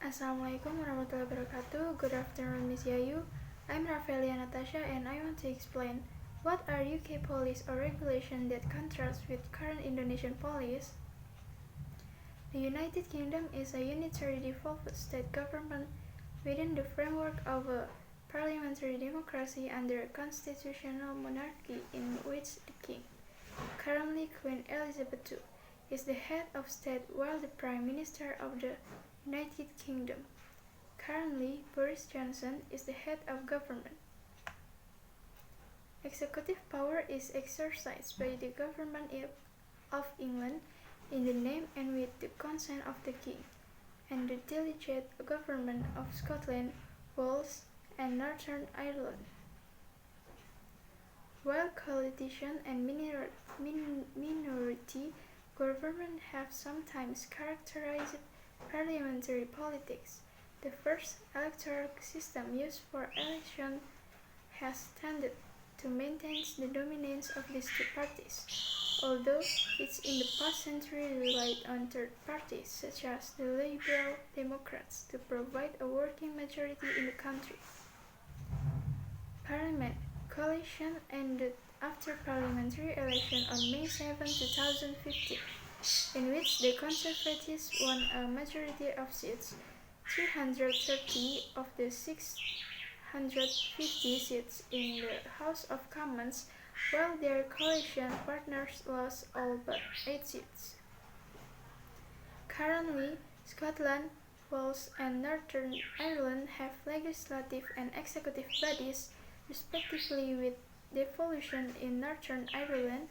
Assalamualaikum warahmatullahi wabarakatuh. Good afternoon, Miss Yayu. I'm Rafelia Annatasya and I want to explain what are UK policies or regulations that contrast with current Indonesian policies. The United Kingdom is a unitary devolved state government within the framework of a parliamentary democracy under a constitutional monarchy in which the King, currently Queen Elizabeth II, is the head of state while the Prime Minister of the United Kingdom, currently Boris Johnson, is the head of government. Executive power is exercised by the government of England in the name and with the consent of the King, and the delegate government of Scotland, Wales, and Northern Ireland. While coalition and minority government have sometimes characterized parliamentary politics, the first electoral system used for election has tended to maintain the dominance of these two parties, although it in the past century relied on third parties such as the Liberal Democrats to provide a working majority in the country. Parliament coalition ended after parliamentary election on May 7, 2015, in which the Conservatives won a majority of seats, 330 of the 650 seats in the House of Commons, while their coalition partners lost all but 8 seats. Currently, Scotland, Wales, and Northern Ireland have legislative and executive bodies, respectively, with devolution in Northern Ireland,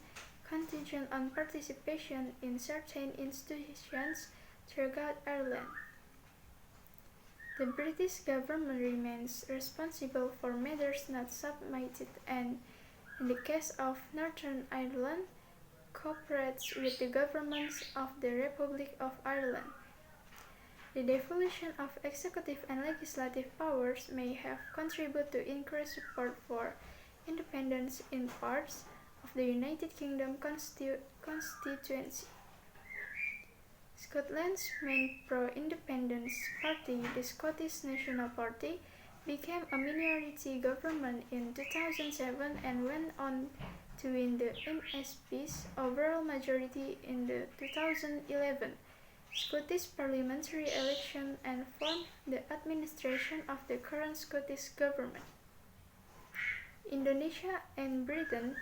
contingent on participation in certain institutions throughout Ireland. The British government remains responsible for matters not submitted and, in the case of Northern Ireland, cooperates with the governments of the Republic of Ireland. The devolution of executive and legislative powers may have contributed to increased support for independence in parts of the United Kingdom constituency. Scotland's main pro-independence party, the Scottish National Party, became a minority government in 2007 and went on to win the MSP's overall majority in the 2011 Scottish parliamentary election and formed the administration of the current Scottish government. Indonesia and Britain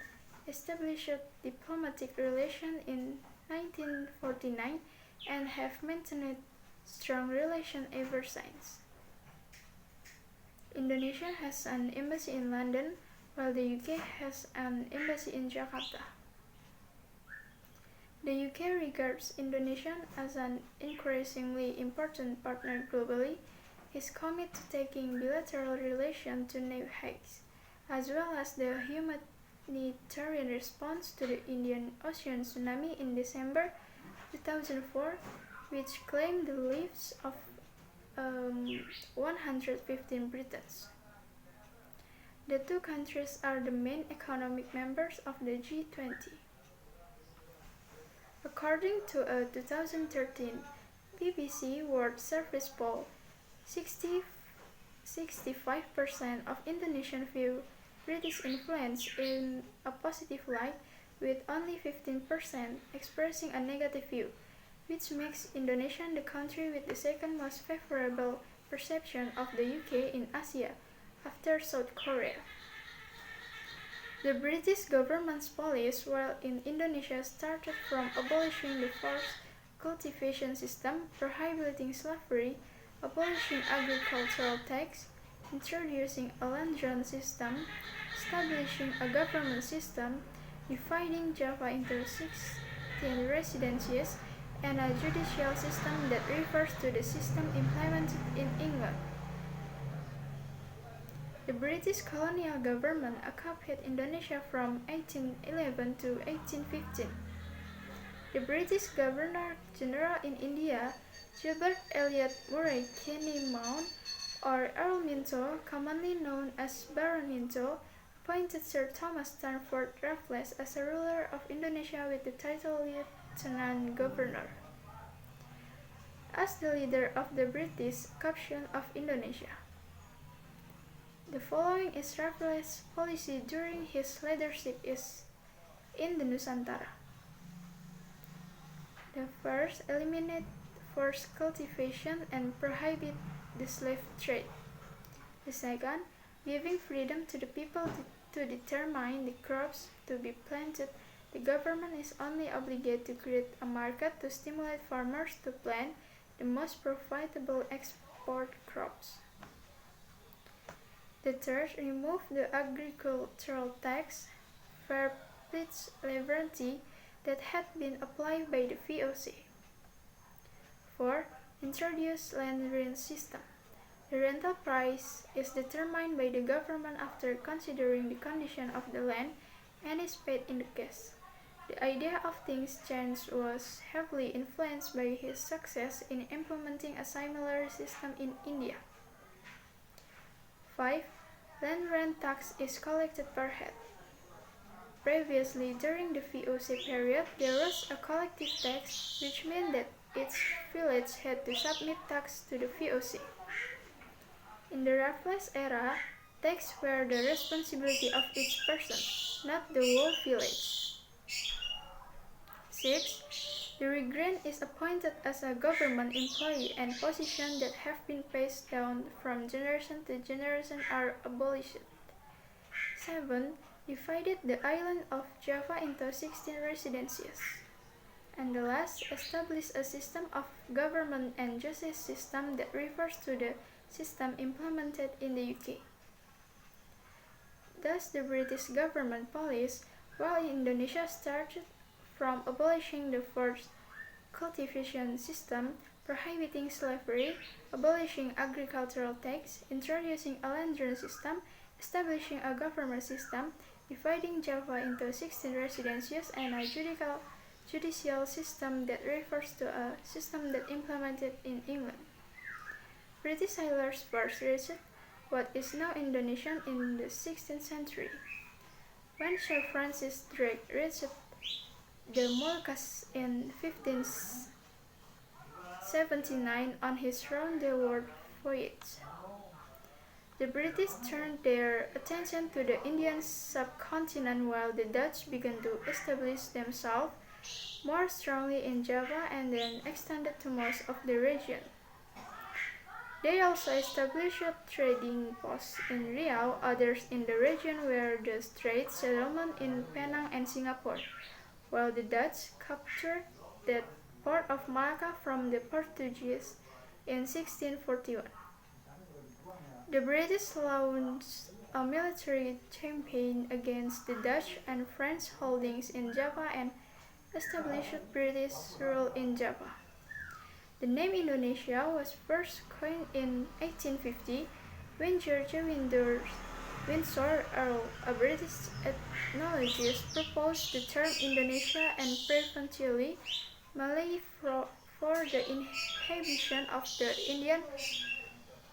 established diplomatic relations in 1949 and have maintained strong relations ever since. Indonesia has an embassy in London, while the UK has an embassy in Jakarta. The UK regards Indonesia as an increasingly important partner globally, is committed to taking bilateral relations to new heights, as well as the humanitarian response to the Indian Ocean tsunami in December 2004, which claimed the lives of 115 Britons. The two countries are the main economic members of the G20. According to a 2013 BBC World Service poll, 65% of Indonesians view British influence in a positive light, with only 15% expressing a negative view, which makes Indonesia the country with the second most favorable perception of the UK in Asia, after South Korea. The British government's policy while in Indonesia started from abolishing the forced cultivation system, prohibiting slavery, abolishing agricultural tax, introducing a land grant system, establishing a government system, dividing Java into 16 residencies, and a judicial system that refers to the system implemented in England. The British colonial government occupied Indonesia from 1811 to 1815. The British Governor-General in India, Gilbert Elliot Murray Kenny Mount, or Earl Minto, commonly known as Baron Minto, appointed Sir Thomas Stamford Raffles as a ruler of Indonesia with the title Lieutenant Governor. as the leader of the British caption of Indonesia. The following is Rafelia's policy during his leadership in the Nusantara. The first, eliminate forced cultivation and prohibit the slave trade. The second, giving freedom to the people to determine the crops to be planted. The government is only obligated to create a market to stimulate farmers to plant the most profitable export crops. The third, remove the agricultural tax, fair pledge liberty that had been applied by the VOC. 4. Introduce land rent system. The rental price is determined by the government after considering the condition of the land and is paid in the cash. The idea of things change was heavily influenced by his success in implementing a similar system in India. 5. Land rent tax is collected per head. Previously, during the VOC period, there was a collective tax, which meant that each village had to submit tax to the VOC. In the Rafelia era, taxes were the responsibility of each person, not the whole village. 6. The regrant is appointed as a government employee, and positions that have been passed down from generation to generation are abolished. 7. Divided the island of Java into 16 residencies. And the last, established a system of government and justice system that refers to the system implemented in the UK. Thus, the British government policy, while Indonesia started from abolishing the forced cultivation system, prohibiting slavery, abolishing agricultural tax, introducing a land rent system, establishing a government system, dividing Java into 16 residencies, and a judicial system that refers to a system that implemented in England. British sailors first reached what is now Indonesia in the 16th century. When Sir Francis Drake reached the Moluccas in 1579 on his round-the-world voyage, the British turned their attention to the Indian subcontinent while the Dutch began to establish themselves more strongly in Java and then extended to most of the region. They also established trading posts in Riau, others in the region were the trade settlements in Penang and Singapore, while the Dutch captured the port of Malacca from the Portuguese in 1641. The British launched a military campaign against the Dutch and French holdings in Java and established British rule in Java. The name Indonesia was first coined in 1850 when George Windsor, Earl, a British ethnologist, proposed the term Indonesia and preferentially Malay for the inhabitation of the Indian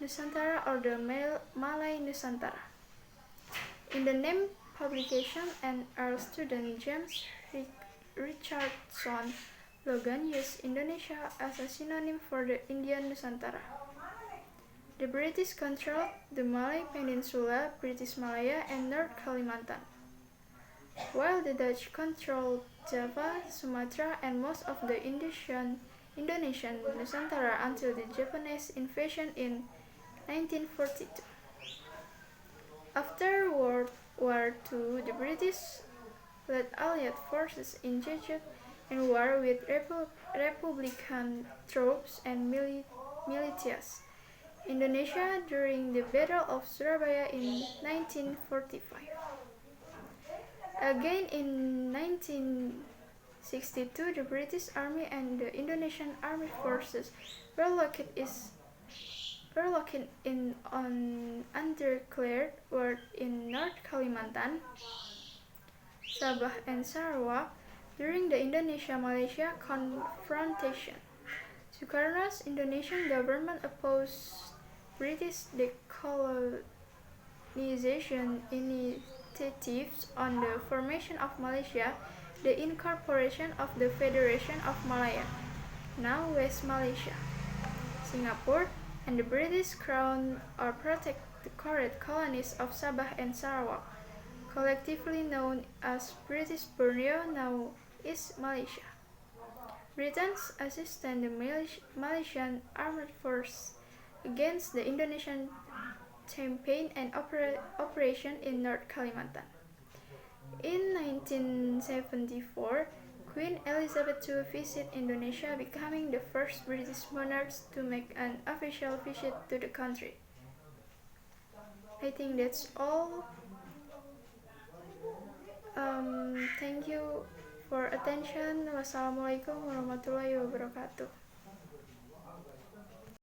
Nusantara or the Malay Nusantara. In the name publication, an Earl student, James Richardson Logan, used Indonesia as a synonym for the Indian Nusantara. The British controlled the Malay Peninsula, British Malaya, and North Kalimantan, while the Dutch controlled Java, Sumatra, and most of the Indonesian Nusantara until the Japanese invasion in 1942. After World War II, the British led Allied forces engaged in war with Republican troops and militias Indonesia during the Battle of Surabaya in 1945. Again in 1962, the British Army and the Indonesian Armed Forces were located on undeclared war in North Kalimantan, Sabah, and Sarawak during the Indonesia-Malaysia confrontation. Sukarno's Indonesian government opposed British decolonization initiatives on the formation of Malaysia, the incorporation of the Federation of Malaya, now West Malaysia, Singapore, and the British Crown or protectorate colonies of Sabah and Sarawak, collectively known as British Borneo, now East Malaysia. Britain's assisted the Malaysian armed forces against the Indonesian campaign and operation in North Kalimantan. In 1974, Queen Elizabeth II visited Indonesia, becoming the first British monarch to make an official visit to the country. I think that's all. Thank you for attention. Wassalamualaikum warahmatullahi wabarakatuh.